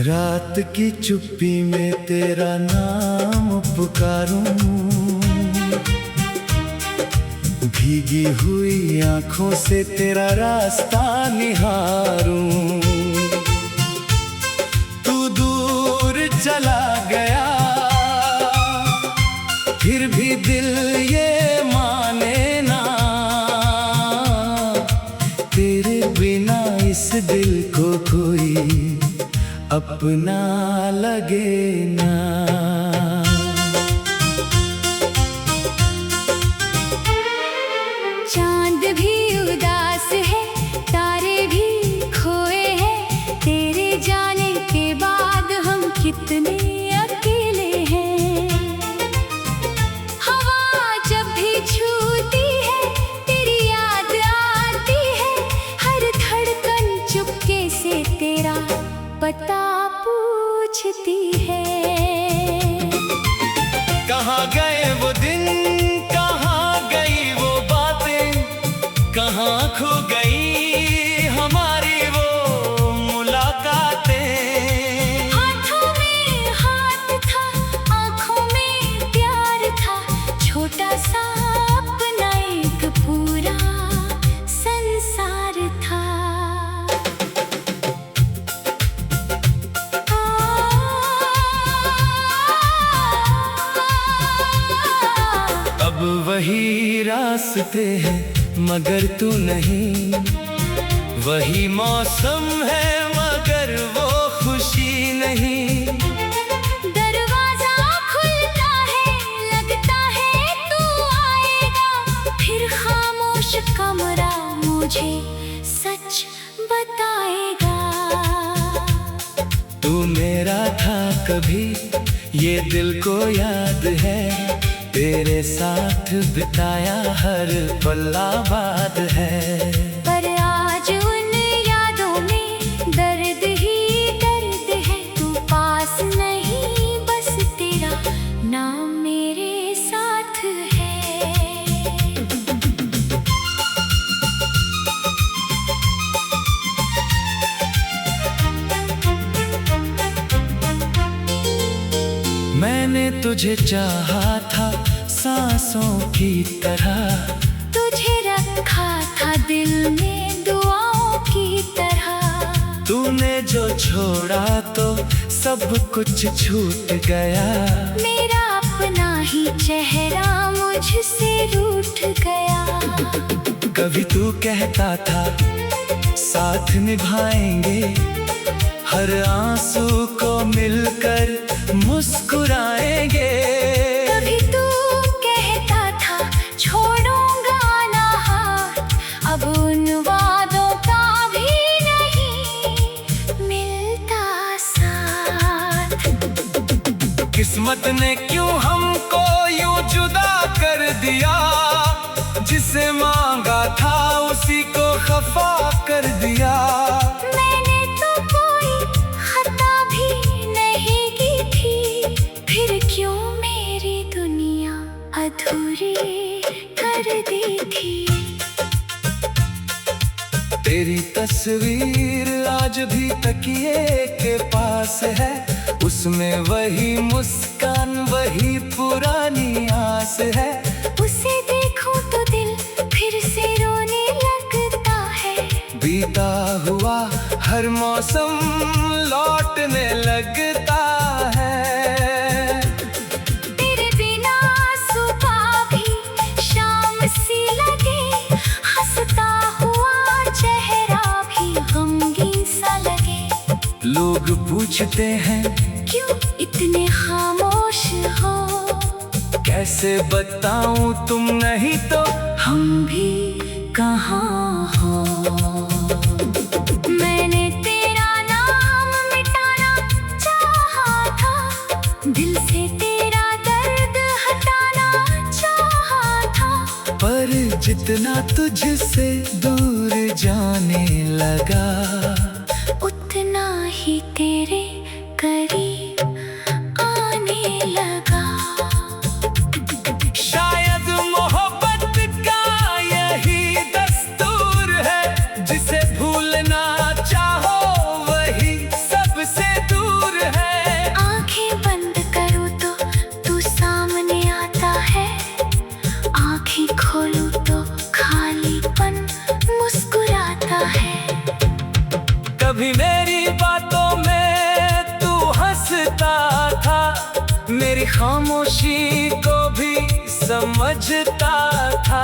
रात की चुप्पी में तेरा नाम पुकारूं, भीगी हुई आंखों से तेरा रास्ता निहारूं। तू दूर चला गया फिर भी दिल ये माने ना, तेरे बिना इस दिल को कोई अपना लगे ना। चांद भी उदास है, तारे भी खोए हैं, तेरे जाने के बाद हम कितने अकेले हैं। हवा जब भी छूती है तेरी याद आती है, हर धड़कन चुपके से तेरा पता पूछती है। कहाँ गए वो दिन, कहाँ गई वो बातें, कहाँ खो गई हमारी वो मुलाकातें। हाथों में हाथ था, आँखों में प्यार था, छोटा सा अपना एक पूरा संसार था। अब वही रास्ते हैं मगर तू नहीं, वही मौसम है मगर वो खुशी नहीं। दरवाजा खुलता है, लगता है तू आएगा, फिर खामोश कमरा मुझे सच बताएगा। तू मेरा था कभी ये दिल को याद है, तेरे साथ बिताया हर पल आबाद है। पर आज उन यादों में दर्द ही दर्द है, तू पास नहीं बस तेरा नाम मेरे साथ है। मैंने तुझे चाहा था सांसों की तरह, तुझे रखा था दिल में दुआओं की तरह। तूने जो छोड़ा तो सब कुछ छूट गया, मेरा अपना ही चेहरा मुझसे रूठ गया। कभी तू कहता था साथ निभाएंगे, हर आंसू को मिलकर मुस्कुराएंगे। कभी तू कहता था छोड़ूंगा ना हाथ, अब उन वादों का भी नहीं मिलता साथ। किस्मत ने क्यों हमको यूं जुदा कर दिया, जिसे मांगा था उसी को खफा कर दिया। मैंने तो कोई खता भी नहीं की थी, फिर क्यों मेरी दुनिया अधूरी कर दी थी। तेरी तस्वीर आज भी तकिए के पास है, उसमें वही मुस्कान वही पुरानी आस है। उसे देखूं तो दिल फिर से रोने लगता है, बीता हुआ हर मौसम लौटने लगता है। तेरे बिना सुबह भी शाम सी लगे, हंसता हुआ चेहरा भी गमगीन सा लगे। लोग पूछते हैं क्यों इतने खामोश हो, कैसे बताऊं तुम नहीं तो हम भी कहाँ हो। मैंने तेरा नाम मिटाना चाहा था, दिल से तेरा दर्द हटाना चाहा था। पर जितना तुझसे दूर जाने लगा, उतना ही तेरे करीब आने लगा। शायद मोहब्बत का यही दस्तूर है, जिसे भूलना चाहो वही सबसे दूर कभी मेरी बातों में तू हंसता था, मेरी खामोशी को भी समझता था।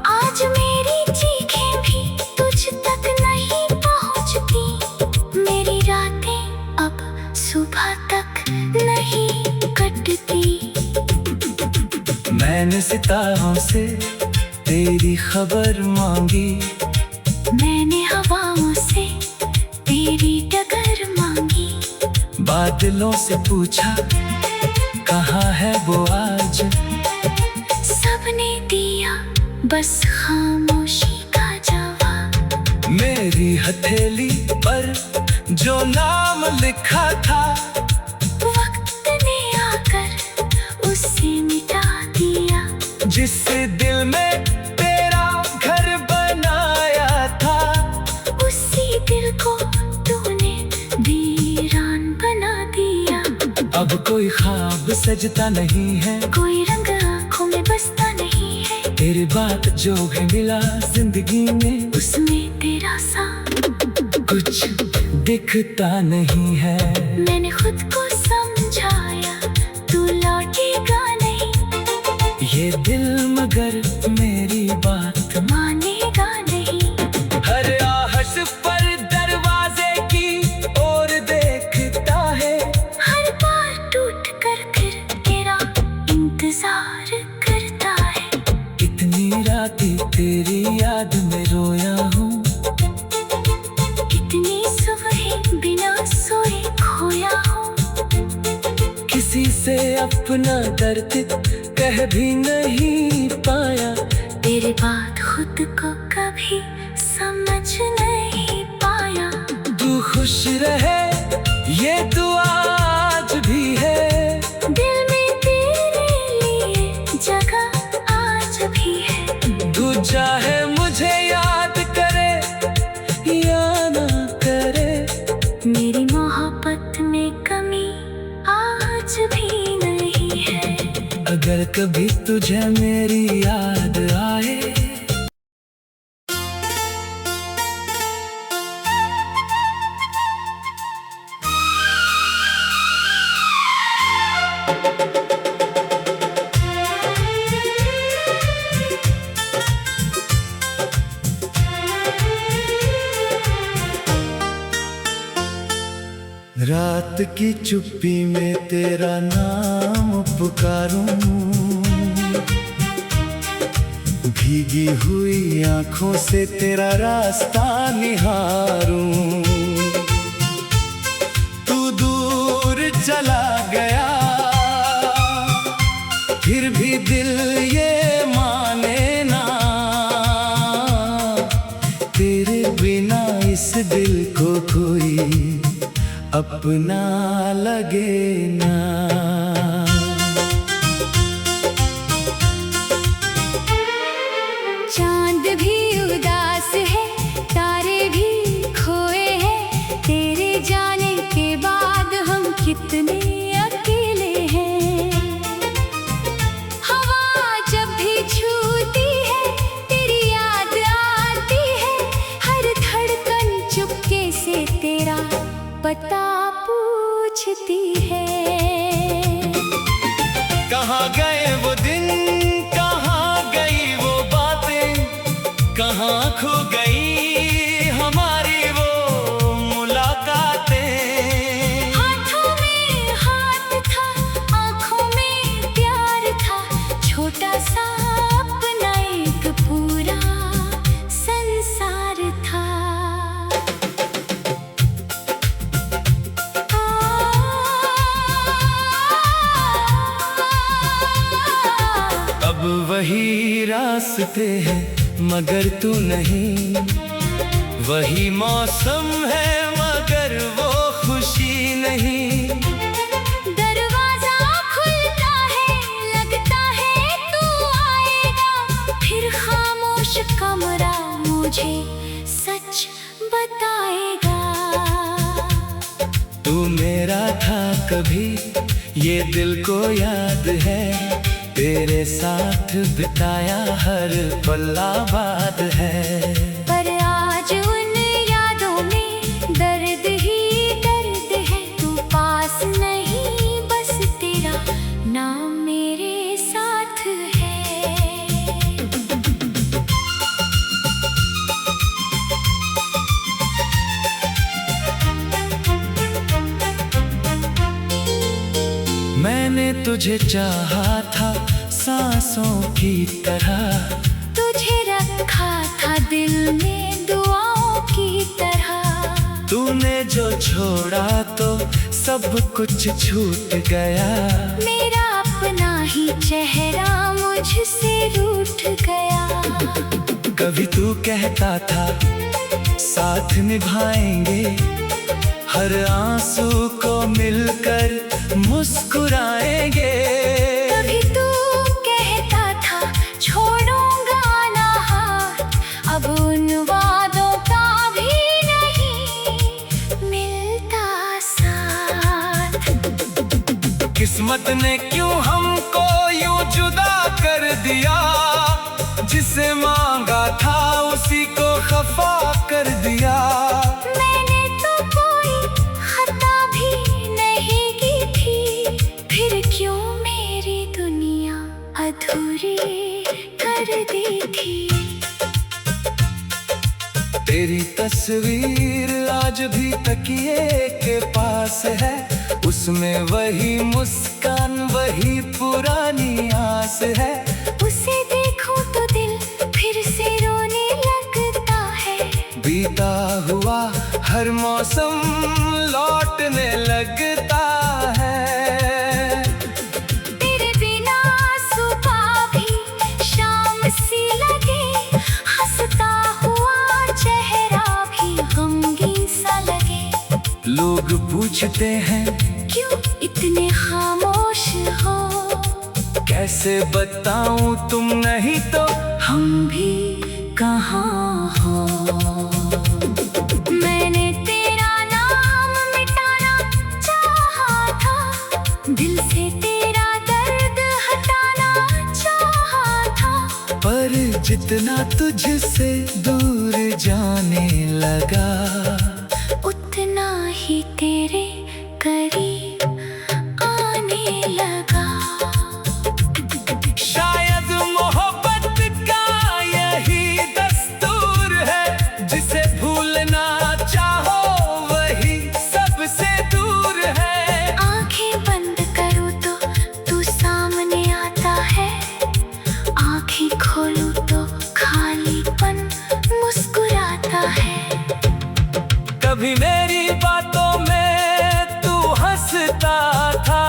आज मेरी चीखें भी तुझ तक नहीं पहुंचती, मेरी रातें अब सुबह तक नहीं कटती। मैंने सितारों से तेरी खबर मांगी, मैंने हवाओं से तेरी डगर मांगी। बादलों से पूछा कहाँ है वो आज, सबने दिया बस खामोशी का जवाब। मेरी हथेली पर जो नाम लिखा था, वक्त ने आकर उसे मिटा दिया। जिस दिल में तेरा घर बनाया था, उसी दिल को तूने वीरान बना दिया। अब कोई ख्वाब सजता नहीं है, कोई रंग आँखों में बसता नहीं है। तेरी बात जो है मिला जिंदगी में, उसमें तेरा सा कुछ दिखता नहीं है। मैंने खुद को समझाया तू लौटेगा नहीं, ये दिल मगर मेरी बात मानेगा नहीं। हर आहट पर दरवाजे की ओर देखता है, हर बार टूट कर फिर तेरा इंतजार करता है। इतनी रातें तेरी याद में रोया हूँ, कितनी सुबह बिना सोए खोया हूँ। किसी से अपना दर्द कह भी नहीं पाया, तेरे बाद खुद को कभी समझ नहीं पाया। तू खुश रहे ये दुआ आज भी है, दिल में तेरे लिए जगह आज भी है। तू चाहे मुझे याद करे या ना करे, मेरी मोहब्बत में कमी आज भी नहीं है। अगर कभी तुझे मेरी याद आए, रात की चुप्पी में तेरा नाम पुकारूं, भीगी हुई आंखों से तेरा रास्ता निहारूं। तू दूर चला गया, फिर भी दिल ये माने ना, तेरे बिना इस दिल को कोई अपना लगे ना। चांद भी उदास है, तारे भी खोए हैं, तेरे जाने के बाद हम कितने अकेले हैं। हवा जब भी छूती है तेरी याद आती है, हर धड़कन चुपके से तेरा पता पूछती है। कहाँ गए वो दिन, कहाँ गई वो बातें, कहाँ खो गई हमारी वो मुलाकातें। हाथों में हाथ था, आँखों में प्यार था, छोटा सा अपना एक पूरा संसार था। अब वही रास्ते हैं मगर तू नहीं, वही मौसम है मगर वो खुशी नहीं। दरवाजा खुलता है, लगता है तू आएगा, फिर खामोश कमरा मुझे सच बताएगा। तू मेरा था कभी ये दिल को याद है, तेरे साथ बिताया हर पल आबाद है। पर आज उन यादों में दर्द तुझे चाहा था सांसों की तरह, तुझे रखा था दिल में दुआओं की तरह। तूने जो छोड़ा तो सब कुछ छूट गया, मेरा अपना ही चेहरा मुझसे रूठ गया। कभी तू कहता था साथ निभाएंगे, हर आंसू को मिलकर मुस्कुराएंगे। कभी तू कहता था छोड़ूंगा ना हाथ, अब उन वादों का भी नहीं मिलता साथ। किस्मत ने क्यों हमको यूं जुदा कर दिया, जिसे मांगा था उसी को खफा कर दिया। मैंने तो कोई खता भी नहीं की थी, फिर क्यों मेरी दुनिया अधूरी कर दी थी। तेरी तस्वीर आज भी तकिए के पास है, उसमें वही मुस्कान वही पुरानी आस है। उसे देखूं तो दिल फिर से रोने लगता है, बीता हुआ हर मौसम लौटने लगता है। तेरे बिना सुबह भी शाम सी लगे, हंसता हुआ चेहरा भी गमगीन सा लगे। लोग पूछते हैं क्यों इतने खामोश हो, कैसे बताऊं तुम नहीं तो हम भी कहाँ हो। मैंने तेरा नाम मिटाना चाहा था, दिल से तेरा दर्द हटाना चाहा था। पर जितना तुझसे दूर जाने लगा, उतना ही तेरे करीब आने लगा। शायद मोहब्बत का यही दस्तूर है, जिसे भूलना चाहो वही सबसे दूर है। आंखें बंद करूं तो तू सामने आता है, आंखें खोलूं तो खालीपन मुस्कुराता है। कभी मेरी बातों में तू हंसता था,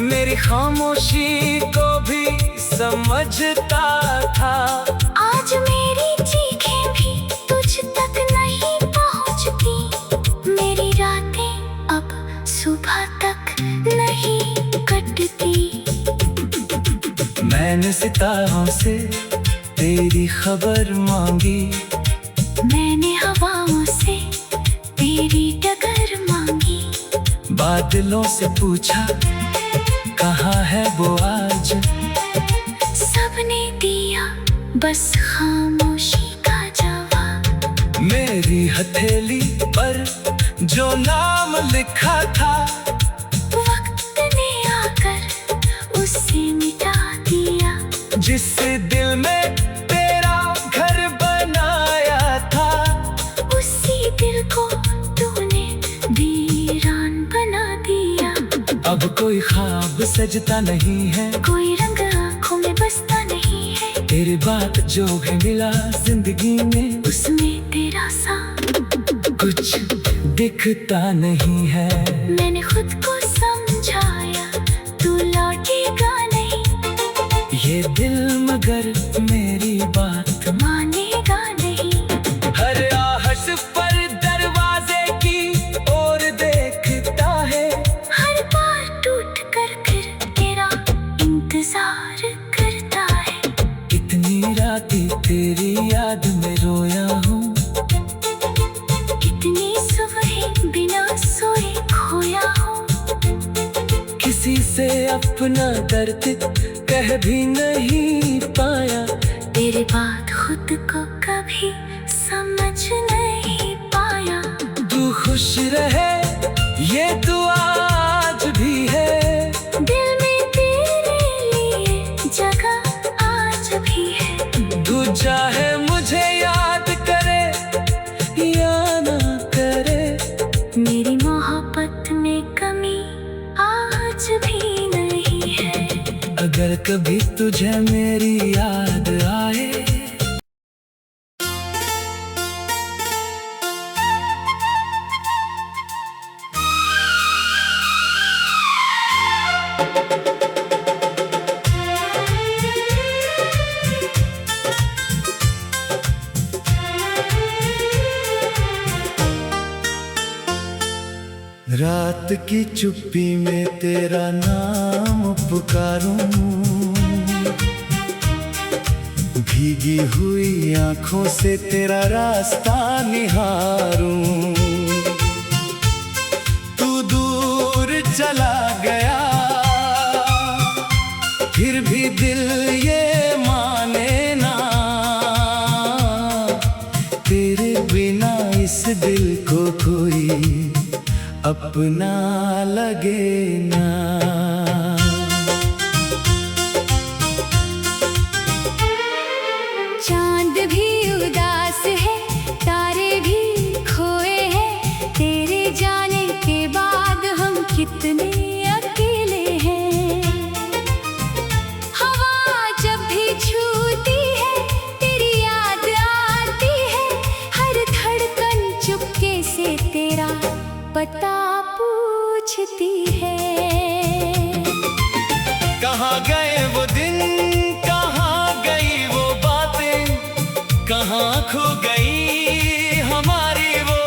मेरी खामोशी को भी समझता था। आज मेरी चीखें भी तुझ तक नहीं पहुंचती, मेरी रातें अब सुबह तक नहीं कटती। मैंने सितारों से तेरी खबर मांगी, मैंने हवाओं से तेरी डगर मांगी। बादलों से पूछा कहाँ है वो आज, सबने दिया बस खामोशी का जवाब। मेरी हथेली पर जो नाम लिखा था, वक्त ने आकर उसे मिटा दिया। जिस दिल में तेरा घर बनाया था, उसी दिल को तूने वीरान बना दिया। अब कोई ख्वाब सजता नहीं है, कोई रंग आँखों में बसता नहीं है, तेरे बात जो है मिला जिंदगी में, उसमें तेरा सा कुछ दिखता नहीं है। मैंने खुद को समझाया तू लौटेगा नहीं, ये दिल मगर मेरी बात मानेगा नहीं। हर आहट पर दरवाजे की ओर देखता है, हर बार टूट कर फिर तेरा इंतजार करता है। इतनी रातें तेरी याद में रोया हूँ, कितनी सुबह बिना सोए खोया हूँ। किसी से अपना दर्द कह भी नहीं पाया, तेरे बाद खुद को कभी समझ नहीं पाया। तू खुश रहे ये दुआ आज भी है, दिल में तेरे लिए जगह आज भी है। तू चाहे मुझे याद करे या ना करे, मेरी मोहब्बत में कमी आज भी नहीं है। अगर कभी तुझे मेरी याद आए। रात की चुप्पी में तेरा नाम पुकारूं, भीगी हुई आंखों से तेरा रास्ता निहारूं। तू दूर चला गया फिर भी दिल ये माने ना, तेरे बिना इस दिल को कोई अपना लगे ना। चांद भी उदास है, तारे भी खोए हैं, तेरे जाने के बाद हम कितने अकेले हैं। हवा जब भी छूती है तेरी याद आती है, हर धड़कन चुपके से तेरा पता पूछती है। कहाँ गए वो दिन, कहाँ गई वो बातें, कहाँ खो गई हमारी वो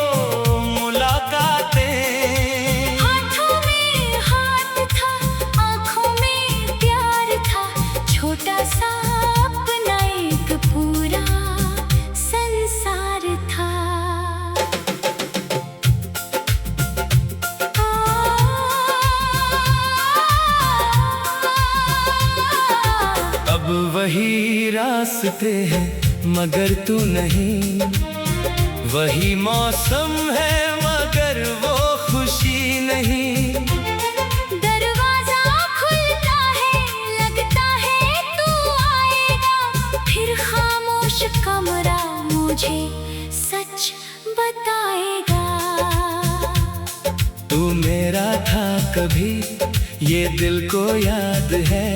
मुलाकातें। हाथों में हाथ था, आँखों में प्यार था, छोटा सा अपना एक पूरा संसार था। अब वही रास्ते हैं मगर तू नहीं, वही मौसम है मगर वो खुशी नहीं। दरवाजा खुलता है, लगता है तू आएगा, फिर खामोश कमरा मुझे सच बताएगा। तू मेरा था कभी ये दिल को याद है,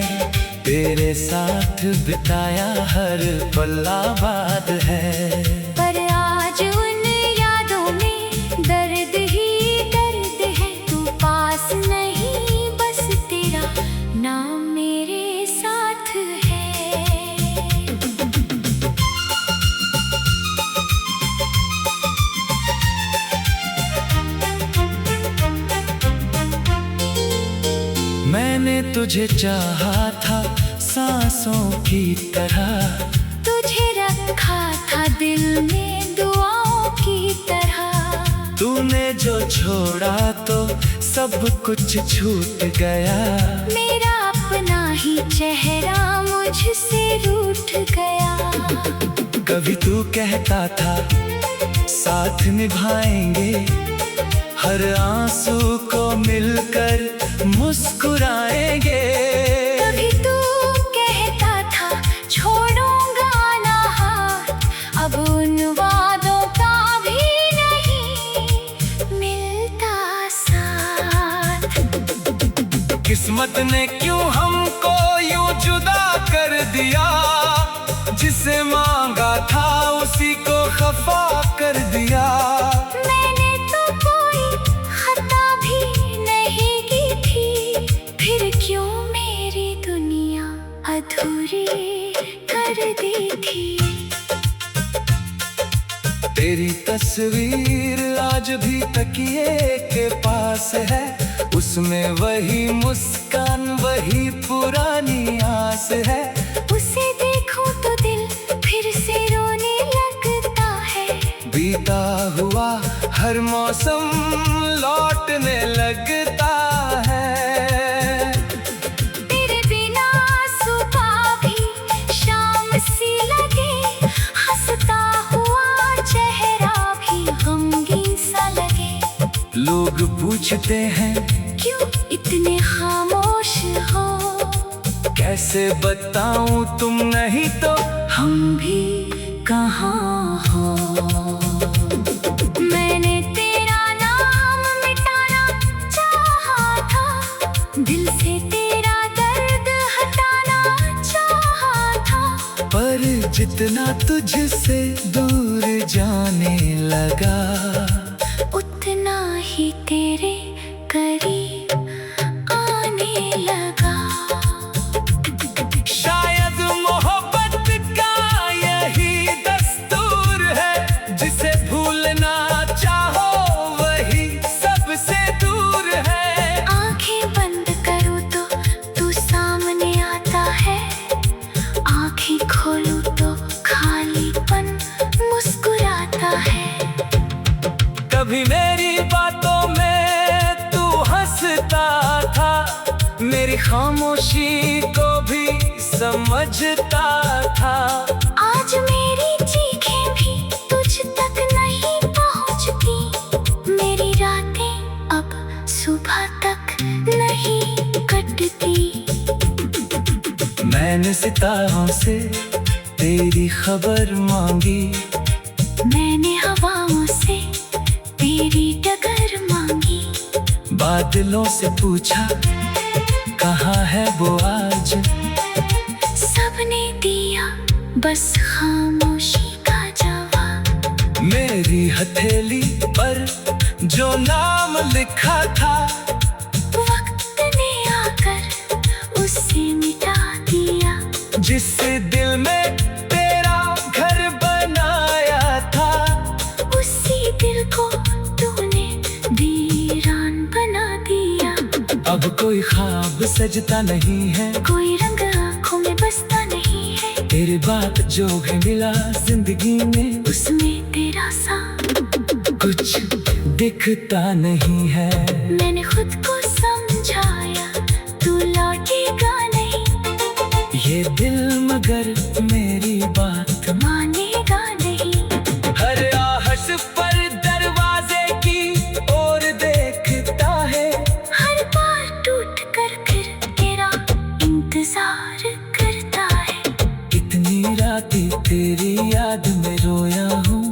तेरे साथ बिताया हर पल आबाद है। पर आज उन यादों में दर्द ही दर्द है, तू पास नहीं बस तेरा नाम मेरे साथ है। मैंने तुझे चाहा था सांसों की तरह, तुझे रखा था दिल में दुआओं की तरह। तूने जो छोड़ा तो सब कुछ छूट गया, मेरा अपना ही चेहरा मुझसे रूठ गया। कभी तू कहता था साथ निभाएंगे, हर आंसू को मिलकर मुस्कुराएंगे। कभी तू कहता था छोड़ूंगा ना हाथ, अब उन वादों का भी नहीं मिलता साथ। किस्मत ने क्यों हमको यूं जुदा कर दिया, जिसे मांगा था उसी को खफा कर दिया। मैंने तो कोई खता भी नहीं की थी, फिर क्यों मेरी दुनिया अधूरी कर दी थी। तेरी तस्वीर आज भी तकिए के पास है, उसमें वही मुस्कान वही पुरानी आस है। उसे देखूं तो दिल फिर से रोने लगता है, बीता हुआ हर मौसम लौटने लगता है। तेरे बिना सुबह भी शाम सी लगे, हंसता हुआ चेहरा भी गमगीन सा लगे। लोग पूछते हैं क्यों इतने खामोश हो, कैसे बताऊं तुम नहीं तो हम भी कहाँ हो। मैंने तेरा नाम मिटाना चाहा था, दिल से तेरा दर्द हटाना जितना तुझसे दूर जाने लगा, उतना ही तेरे करीब आने लगा। शायद मोहब्बत का यही दस्तूर है, जिसे भूलना चाहो वही सबसे दूर है। आंखें बंद करूँ तो तू सामने आता है, आंखें खोलूं तो खालीपन मुस्कुराता है। कभी मेरी बातों में तू हंसता था, मेरी खामोशी को भी समझता था। आज मेरी चीखें भी तुझ तक नहीं पहुंचती, मेरी रातें अब सुबह तक नहीं कटती। मैंने सितारों से तेरी खबर मांगी, मैंने हवाओं से तेरी डगर मांगी। बादलों से पूछा कहाँ है वो आज, सबने दिया बस खामोशी का जवाब। मेरी हथेली पर जो नाम लिखा था, वक्त ने आकर उसे मिटा दिया। जिस दिल में तेरा घर बनाया था, उसी दिल को तूने वीरान बना दिया। अब कोई ख्वाब सजता नहीं है, कोई रंग आँखों में बसता नहीं है। तेरे बाद जो भी मिला जिंदगी में, उसमें तेरा सा कुछ दिखता नहीं है। मैंने खुद को समझाया तू लौटेगा नहीं, ये दिल मगर मेरी बात मानेगा नहीं। हर आहट पर दरवाजे की ओर देखता है, हर बार टूट कर फिर तेरा इंतजार करता है। इतनी रातें तेरी याद में रोया हूँ,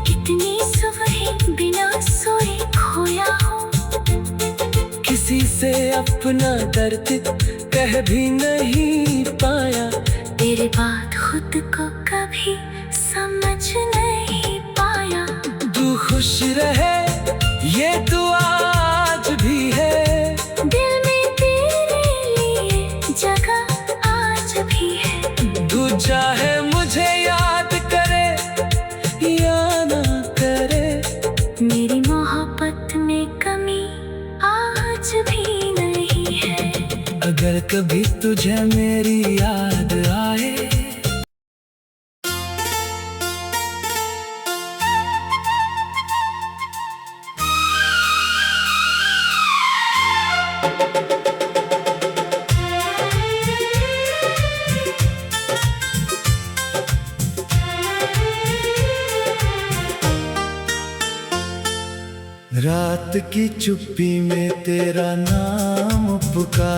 कितनी सुबह बिना सोए खोया हूँ। किसी से अपना दर्द कह भी नहीं पाया। तेरे बाद खुद को कभी समझ नहीं पाया। तू खुश रहे ये दुआ आज भी है, दिल में तेरे लिए जगह आज भी है। तू चाहे मुझे याद करे या ना करे, मेरी मोहब्बत में कमी आज भी नहीं है। अगर कभी तुझे मेरी याद आए, रात की चुप्पी में तेरा नाम पुकार।